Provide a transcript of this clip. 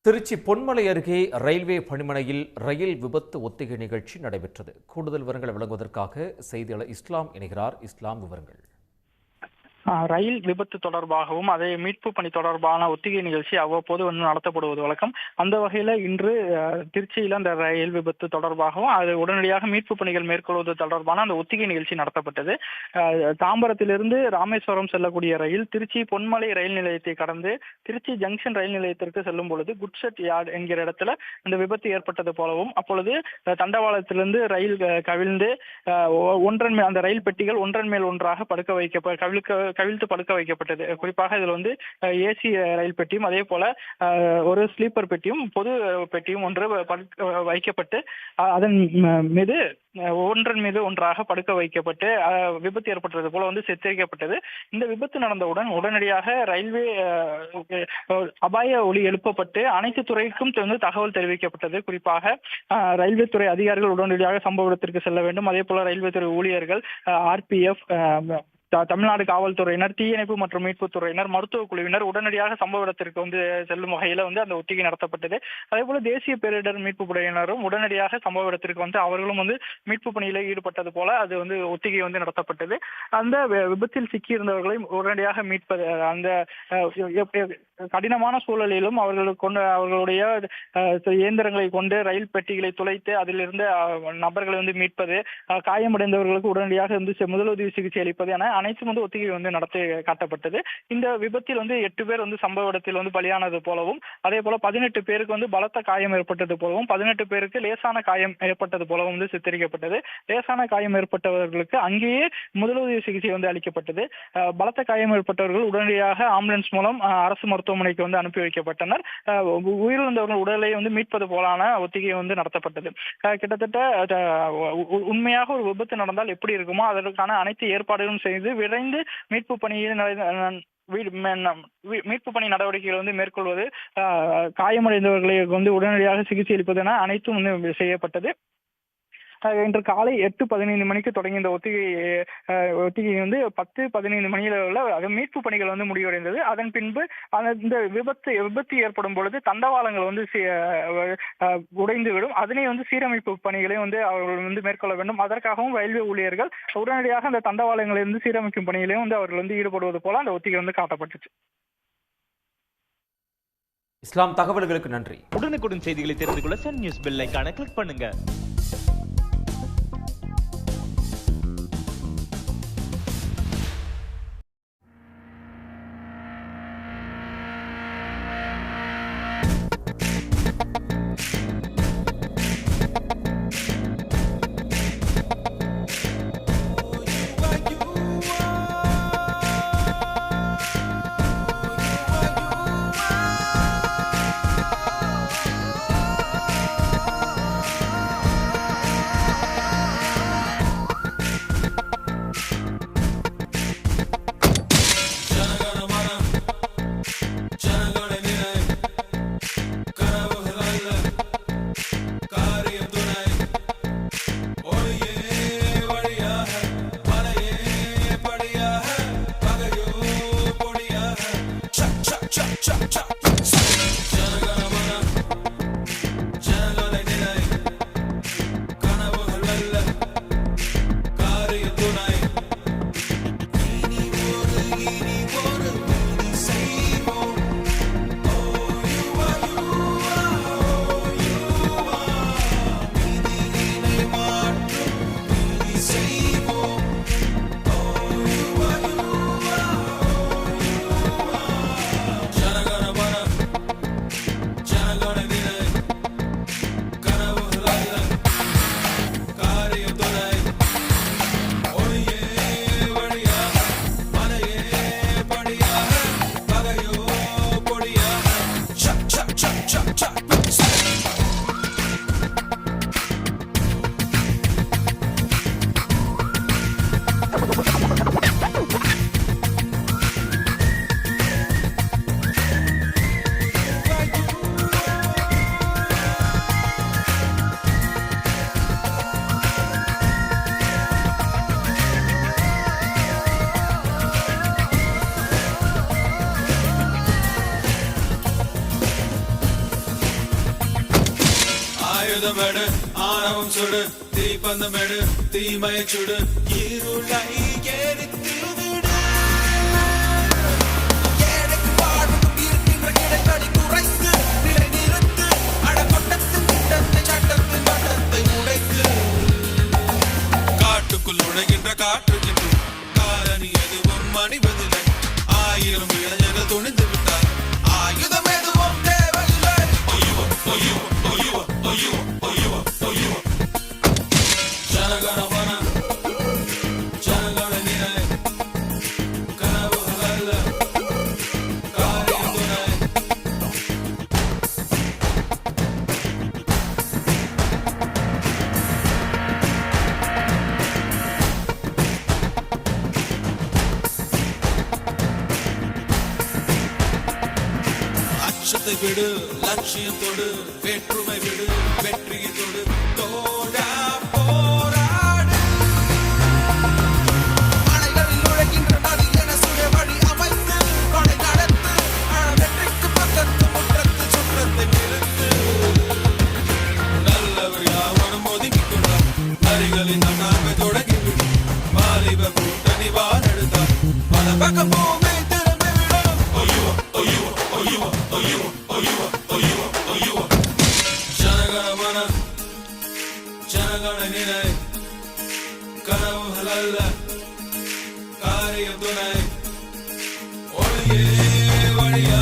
திருச்சி பொன்மலை அருகே ரயில்வே பணிமனையில் ரயில் விபத்து ஒத்திகை நிகழ்ச்சி நடைபெற்றது. கூடுதல் விவரங்களை வழங்குவதற்காக செய்தியாளர் இஸ்லாம் இணைகிறார். இஸ்லாம், விவரங்கள். ரயில் விபத்து தொடர்பாகவும் அதே மீட்பு பணி தொடர்பான ஒத்திகை நிகழ்ச்சி அவ்வப்போது நடத்தப்படுவது வழக்கம். அந்த வகையில் இன்று திருச்சியில் அந்த ரயில் விபத்து தொடர்பாகவும் அது உடனடியாக மீட்பு பணிகள் மேற்கொள்வது தொடர்பான அந்த ஒத்திகை நிகழ்ச்சி நடத்தப்பட்டது. தாம்பரத்திலிருந்து ராமேஸ்வரம் செல்லக்கூடிய ரயில் திருச்சி பொன்மலை ரயில் நிலையத்தை கடந்து திருச்சி ஜங்ஷன் ரயில் நிலையத்திற்கு செல்லும் பொழுது குட்ஷெட் யார்டு என்கிற இடத்துல இந்த விபத்து ஏற்பட்டது போலவும், அப்பொழுது தண்டவாளத்திலிருந்து ரயில் கவிழ்ந்து அந்த ரயில் பெட்டிகள் ஒன்றன் மேல் ஒன்றாக கவிழ்த்து படுக்க வைக்கப்பட்டது. குறிப்பாக இதில் ஏசி ரயில் பெட்டியும் அதே போல ஒரு ஸ்லீப்பர் பெட்டியும் பொது பெட்டியும் ஒன்று வைக்கப்பட்டு அதன் மீது ஒன்றன் மீது ஒன்றாக படுக்க வைக்கப்பட்டு விபத்து ஏற்பட்டது போல சித்தரிக்கப்பட்டது. இந்த விபத்து நடந்தவுடன் உடனடியாக ரயில்வே அபாய ஒலி எழுப்பப்பட்டு அனைத்து துறைக்கும் தகவல் தெரிவிக்கப்பட்டது. குறிப்பாக ரயில்வே துறை அதிகாரிகள் உடனடியாக சம்பவ இடத்திற்கு செல்ல வேண்டும். அதே போல ரயில்வே துறை ஊழியர்கள், RPF, தமிழ்நாடு காவல்துறையினர், தீயணைப்பு மற்றும் மீட்பு துறையினர், மருத்துவ குழுவினர் உடனடியாக சம்பவ இடத்திற்கு செல்லும் வகையில அந்த ஒத்திகை நடத்தப்பட்டது. அதே போல தேசிய பேரிடர் மீட்பு படையினரும் உடனடியாக சம்பவ இடத்திற்கு அவர்களும் மீட்பு பணியில ஈடுபட்டது போல அது ஒத்திகை நடத்தப்பட்டது. அந்த விபத்தில் சிக்கியிருந்தவர்களை உடனடியாக மீட்பது, அந்த கடினமான சூழலிலும் அவர்களுடைய இயந்திரங்களை கொண்டு ரயில் பெட்டிகளை துளைத்து அதிலிருந்து நபர்களை மீட்பது, காயமடைந்தவர்களுக்கு உடனடியாக முதலுதவி சிகிச்சை அளிப்பது என அனைத்தும் ஒத்திகை நடத்தி காட்டப்பட்டது. இந்த விபத்தில் 8 பேர் சம்பவ இடத்தில் பலியானது போலவும், அதே போல 18 பேருக்கு பலத்த காயம் ஏற்பட்டது போலவும், 18 பேருக்கு லேசான காயம் ஏற்பட்டது போலவும் சித்தரிக்கப்பட்டது. லேசான காயம் ஏற்பட்டவர்களுக்கு அங்கேயே முதலுதவி சிகிச்சை அளிக்கப்பட்டது. பலத்த காயம் ஏற்பட்டவர்கள் உடனடியாக ஆம்புலன்ஸ் மூலம் அரசு மருத்துவமனைக்கு அனுப்பி வைக்கப்பட்டனர். உயிரிழந்தவர்கள் உடலை மீட்பது போலான ஒத்திகை நடத்தப்பட்டது. கிட்டத்தட்ட உண்மையாக ஒரு விபத்து நடந்தால் எப்படி இருக்குமோ அதற்கான அனைத்து ஏற்பாடுகளும் செய்து விரைந்து மீட்பு பணி நடவடிக்கைகள் மேற்கொள்வது, காயமடைந்தவர்களை உடனடியாக சிகிச்சை அளிப்பது என அனைத்தும் செய்யப்பட்டது. இன்று காலை 8:15 மணிக்கு தொடங்கிய இந்த ஒத்திகை 10-15 மணியில மீட்பு பணிகள் முடிவடைந்தது. அதன் பின்பு இந்த விபத்து ஏற்படும் பொழுது தண்டவாளங்கள் உடைந்துவிடும். அதனை சீரமைப்பு பணிகளை அவர்கள் மேற்கொள்ள வேண்டும். அதற்காகவும் ரயில்வே ஊழியர்கள் உடனடியாக அந்த தண்டவாளங்களை சீரமைக்கும் பணிகளையும் அவர்கள் ஈடுபடுவது போல அந்த ஒத்திகை காட்டப்பட்டுச்சு. இஸ்லாம், தகவல்களுக்கு நன்றி. உடனுக்குடன் செய்திகளை தெரிந்து கொள்ள சன் நியூஸ் பெல் ஐகானை கிளிக் பண்ணுங்க. ஆயுதமெடு ஆணவம் சுடு தீப்பந்தமெடு தீமையை சுடு இருளை எரித்து விடு எனக்கு வாழ்வுக்கும் இருக்கின்ற கிடைகளை குறைத்து நிலை நிறுத்து அடக்கொட்டத்தின் திட்டத்தை சட்டத்தின் வட்டத்தை உடைத்து காட்டுக்குள் நுழைகின்ற காற்றுக்கின்ற காரணி எதுவும் மணிவதில்லை ஆயிரம் இளைஞர்கள் துணிந்து விட்டார் ஆயுதம் எதுவும் தேவையில்லை ஜனகணமன ஜனகண நினை கனவுகள் அல்ல காரியம் துணை அச்சத்தை விடு லட்சியத்தோடு வேற்றுமை விடு வெற்றியத்தோடு தோழா போராடு அணைகளில் நுழைகின்ற நதி என சுய வழி அமைத்து கொடை நடத்து வெற்றிக்கு பக்கத்து முற்றத்து சுற்றத்தை நிறுத்து நல்லவர் யாவனும் ஒதுக்கிக் கொண்டார் நரிகளின் நாமை தொடங்கிவிடு வாலிப கூட்டணி வாழெடுத்தார் பல பக்கம் பூமி திரும்பி விடும் ஜனகணமன ஜனகண நினை கனவுகள் அல்ல காரியம் துணை ஒளியே வழியா